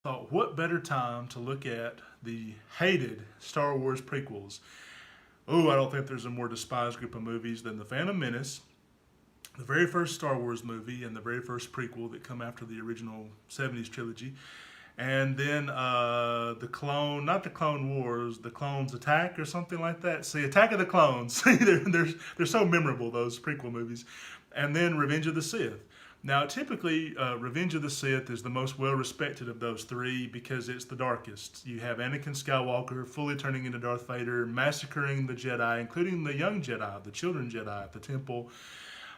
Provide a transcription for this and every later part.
Thought, what better time to look at the hated Star Wars prequels? Oh, I don't think there's a more despised group of movies than The Phantom Menace, the very first Star Wars movie, and the very first prequel that come after the original 70s trilogy. And then not the Clone Wars, the Clones Attack or something like that. See, Attack of the Clones. They're so memorable, those prequel movies. And then Revenge of the Sith. Now, typically, Revenge of the Sith is the most well-respected of those three because it's the darkest. You have Anakin Skywalker fully turning into Darth Vader, massacring the Jedi, including the young Jedi, the children Jedi at the temple.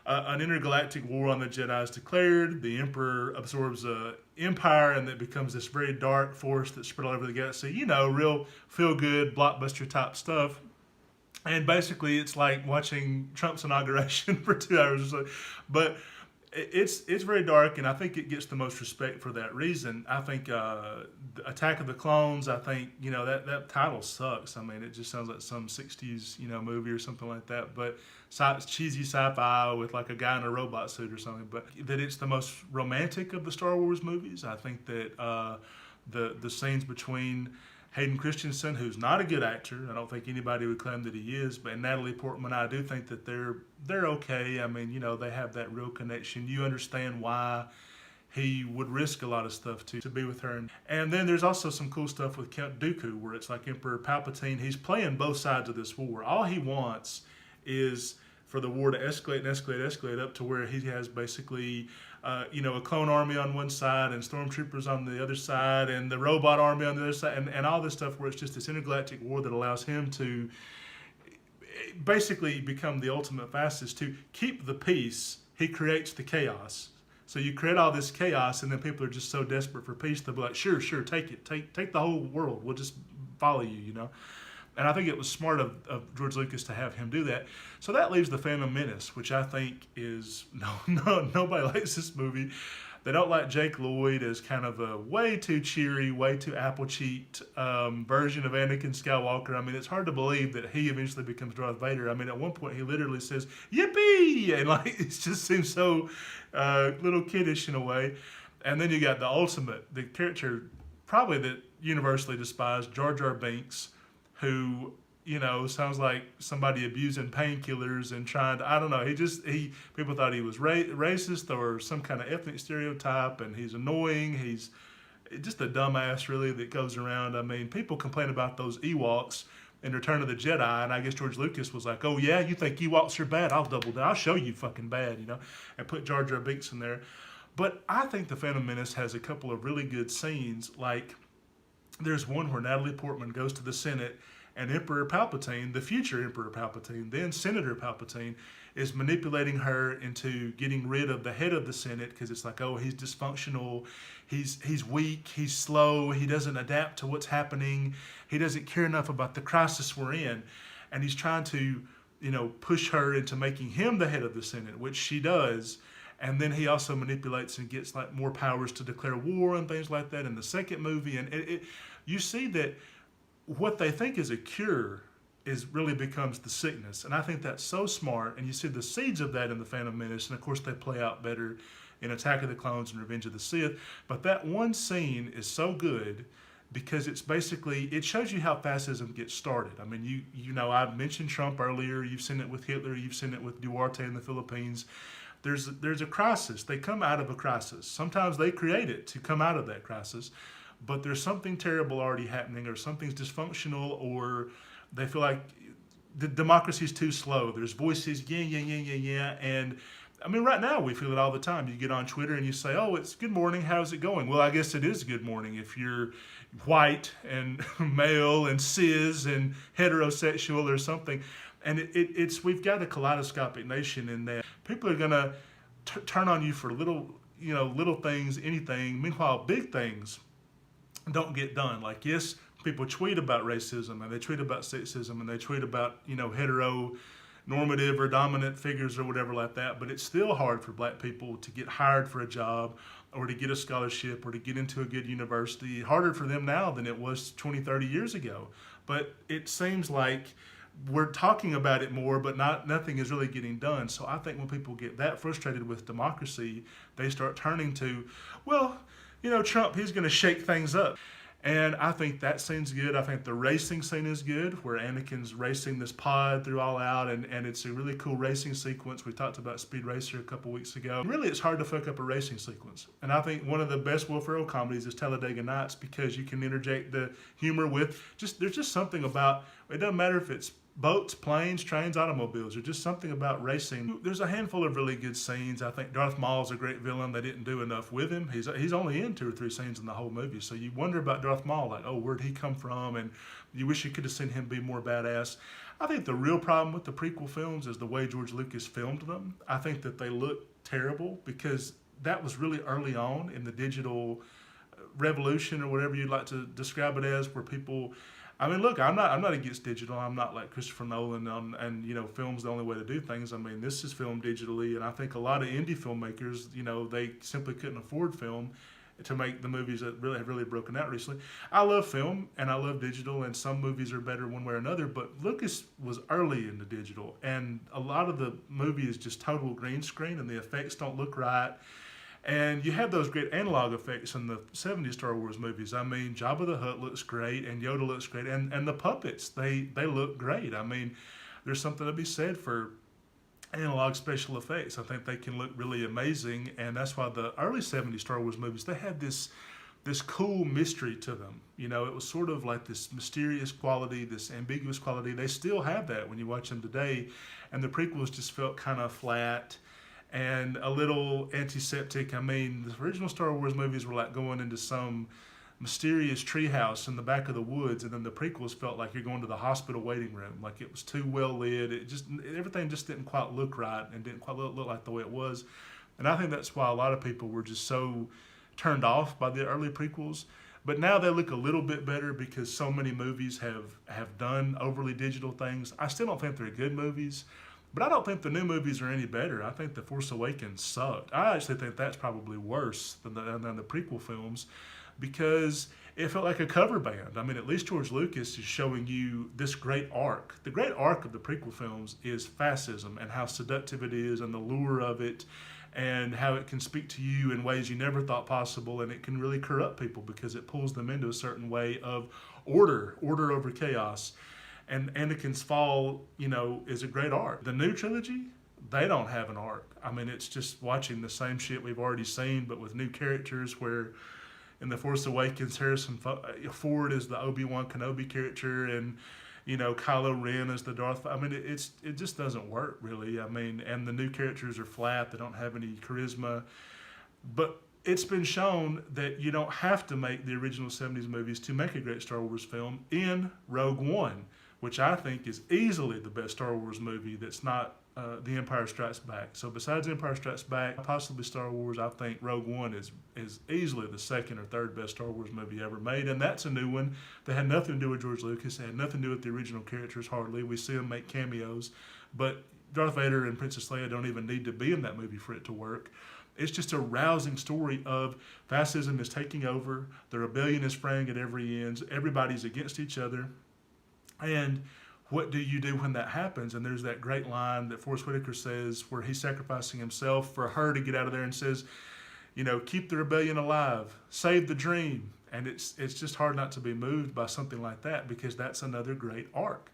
An intergalactic war on the Jedi is declared. The Emperor absorbs an empire, and it becomes this very dark force that's spread all over the galaxy. You know, real feel-good, blockbuster type stuff. And basically, it's like watching Trump's inauguration for 2 hours or so. But it's very dark, and I think it gets the most respect for that reason. I think Attack of the Clones, I think, that title sucks. I mean, it just sounds like some 60s, movie or something like that. But it's cheesy sci-fi with like a guy in a robot suit or something. But that it's the most romantic of the Star Wars movies. I think that the scenes between Hayden Christensen, who's not a good actor. I don't think anybody would claim that he is. But Natalie Portman, I do think that they're okay. I mean, they have that real connection. You understand why he would risk a lot of stuff to be with her. And then there's also some cool stuff with Count Dooku, where it's like Emperor Palpatine. He's playing both sides of this war. All he wants is for the war to escalate and escalate, escalate up to where he has basically a clone army on one side and stormtroopers on the other side and the robot army on the other side and all this stuff where it's just this intergalactic war that allows him to basically become the ultimate fascist. To keep the peace, he creates the chaos. So you create all this chaos, and then people are just so desperate for peace, they'll be like, sure, take it. Take the whole world. We'll just follow you, And I think it was smart of George Lucas to have him do that. So that leaves The Phantom Menace, which I think is, nobody likes this movie. They don't like Jake Lloyd as kind of a way too cheery, way too apple cheeked version of Anakin Skywalker. I mean, it's hard to believe that he eventually becomes Darth Vader. I mean, at one point he literally says, yippee! And like, it just seems so little kiddish in a way. And then you got the character probably that universally despised, Jar Jar Binks, who, sounds like somebody abusing painkillers and trying to, I don't know, people thought he was racist or some kind of ethnic stereotype, and he's annoying. He's just a dumbass, really, that goes around. I mean, people complain about those Ewoks in Return of the Jedi, and I guess George Lucas was like, oh yeah, you think Ewoks are bad? I'll double down. I'll show you fucking bad, and put Jar Jar Binks in there. But I think The Phantom Menace has a couple of really good scenes, like there's one where Natalie Portman goes to the Senate and Emperor Palpatine, the future Emperor Palpatine, then Senator Palpatine, is manipulating her into getting rid of the head of the Senate because it's like, oh, he's dysfunctional, he's weak, he's slow, he doesn't adapt to what's happening, he doesn't care enough about the crisis we're in, and he's trying to, push her into making him the head of the Senate, which she does. And then he also manipulates and gets like more powers to declare war and things like that in the second movie. And you see that what they think is a cure really becomes the sickness. And I think that's so smart. And you see the seeds of that in The Phantom Menace. And of course they play out better in Attack of the Clones and Revenge of the Sith. But that one scene is so good because it shows you how fascism gets started. I mean, I've mentioned Trump earlier. You've seen it with Hitler. You've seen it with Duarte in the Philippines. There's a crisis. They come out of a crisis. Sometimes they create it to come out of that crisis, but there's something terrible already happening, or something's dysfunctional, or they feel like the democracy's too slow. There's voices, yeah. And I mean, right now we feel it all the time. You get on Twitter and you say, oh, it's good morning. How's it going? Well, I guess it is good morning if you're white and male and cis and heterosexual or something. And we've got a kaleidoscopic nation in that people are gonna turn on you for little things, anything. Meanwhile, big things don't get done. Like, yes, people tweet about racism and they tweet about sexism and they tweet about heteronormative or dominant figures or whatever like that. But it's still hard for black people to get hired for a job or to get a scholarship or to get into a good university. Harder for them now than it was 20, 30 years ago. But it seems like we're talking about it more, but nothing is really getting done. So I think when people get that frustrated with democracy, they start turning to, well, Trump, he's going to shake things up. And I think that scene's good. I think the racing scene is good, where Anakin's racing this pod through All Out, and it's a really cool racing sequence. We talked about Speed Racer a couple weeks ago. Really, it's hard to fuck up a racing sequence. And I think one of the best Will Ferrell comedies is Talladega Nights, because you can interject the humor with there's just something about, it doesn't matter if it's boats, planes, trains, automobiles. There's just something about racing. There's a handful of really good scenes. I think Darth Maul's a great villain. They didn't do enough with him. He's only in 2 or 3 scenes in the whole movie. So you wonder about Darth Maul, like, oh, where'd he come from? And you wish you could have seen him be more badass. I think the real problem with the prequel films is the way George Lucas filmed them. I think that they look terrible, because that was really early on in the digital revolution, or whatever you'd like to describe it as, where people, I mean, look, I'm not against digital. I'm not like Christopher Nolan, and film's the only way to do things. I mean, this is filmed digitally, and I think a lot of indie filmmakers, they simply couldn't afford film to make the movies that have really broken out recently. I love film and I love digital, and some movies are better one way or another, but Lucas was early into digital, and a lot of the movie is just total green screen, and the effects don't look right. And you have those great analog effects in the 70s Star Wars movies. I mean, Jabba the Hutt looks great, and Yoda looks great, and the puppets, they look great. I mean, there's something to be said for analog special effects. I think they can look really amazing, and that's why the early 70s Star Wars movies, they had this cool mystery to them. It was sort of like this mysterious quality, this ambiguous quality. They still have that when you watch them today, and the prequels just felt kind of flat and a little antiseptic. I mean, the original Star Wars movies were like going into some mysterious treehouse in the back of the woods, and then the prequels felt like you're going to the hospital waiting room. Like, it was too well lit. Everything just didn't quite look right, and didn't quite look like the way it was. And I think that's why a lot of people were just so turned off by the early prequels. But now they look a little bit better, because so many movies have done overly digital things. I still don't think they're good movies, but I don't think the new movies are any better. I think The Force Awakens sucked. I actually think that's probably worse than the prequel films, because it felt like a cover band. I mean, at least George Lucas is showing you this great arc. The great arc of the prequel films is fascism, and how seductive it is, and the lure of it, and how it can speak to you in ways you never thought possible, and it can really corrupt people because it pulls them into a certain way of order over chaos. And Anakin's fall, is a great arc. The new trilogy, they don't have an arc. I mean, it's just watching the same shit we've already seen, but with new characters, where in The Force Awakens, Harrison Ford is the Obi-Wan Kenobi character, and, Kylo Ren is the Darth. I mean, it just doesn't work, really. I mean, and the new characters are flat. They don't have any charisma. But it's been shown that you don't have to make the original 70s movies to make a great Star Wars film. In Rogue One, which I think is easily the best Star Wars movie that's not The Empire Strikes Back. So besides The Empire Strikes Back, possibly Star Wars, I think Rogue One is easily the second or third best Star Wars movie ever made. And that's a new one that had nothing to do with George Lucas. It had nothing to do with the original characters, hardly. We see them make cameos. But Darth Vader and Princess Leia don't even need to be in that movie for it to work. It's just a rousing story of fascism is taking over. The rebellion is fraying at every end. Everybody's against each other. And what do you do when that happens? And there's that great line that Forrest Whitaker says, where he's sacrificing himself for her to get out of there, and says, keep the rebellion alive, save the dream. And it's just hard not to be moved by something like that, because that's another great arc.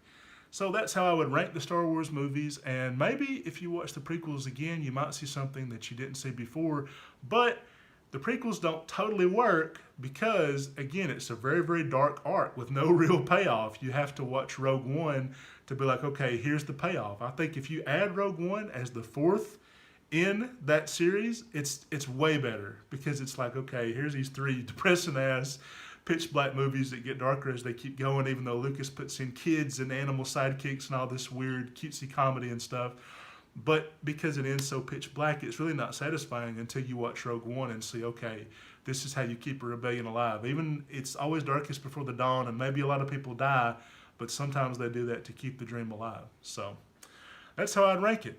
So that's how I would rank the Star Wars movies. And maybe if you watch the prequels again, you might see something that you didn't see before. But the prequels don't totally work, because, again, it's a very, very dark arc with no real payoff. You have to watch Rogue One to be like, okay, here's the payoff. I think if you add Rogue One as the 4th in that series, it's way better, because it's like, okay, here's these 3 depressing-ass pitch black movies that get darker as they keep going, even though Lucas puts in kids and animal sidekicks and all this weird cutesy comedy and stuff. But because it ends so pitch black, it's really not satisfying until you watch Rogue One and see, okay, this is how you keep a rebellion alive. Even it's always darkest before the dawn, and maybe a lot of people die, but sometimes they do that to keep the dream alive. So that's how I'd rank it.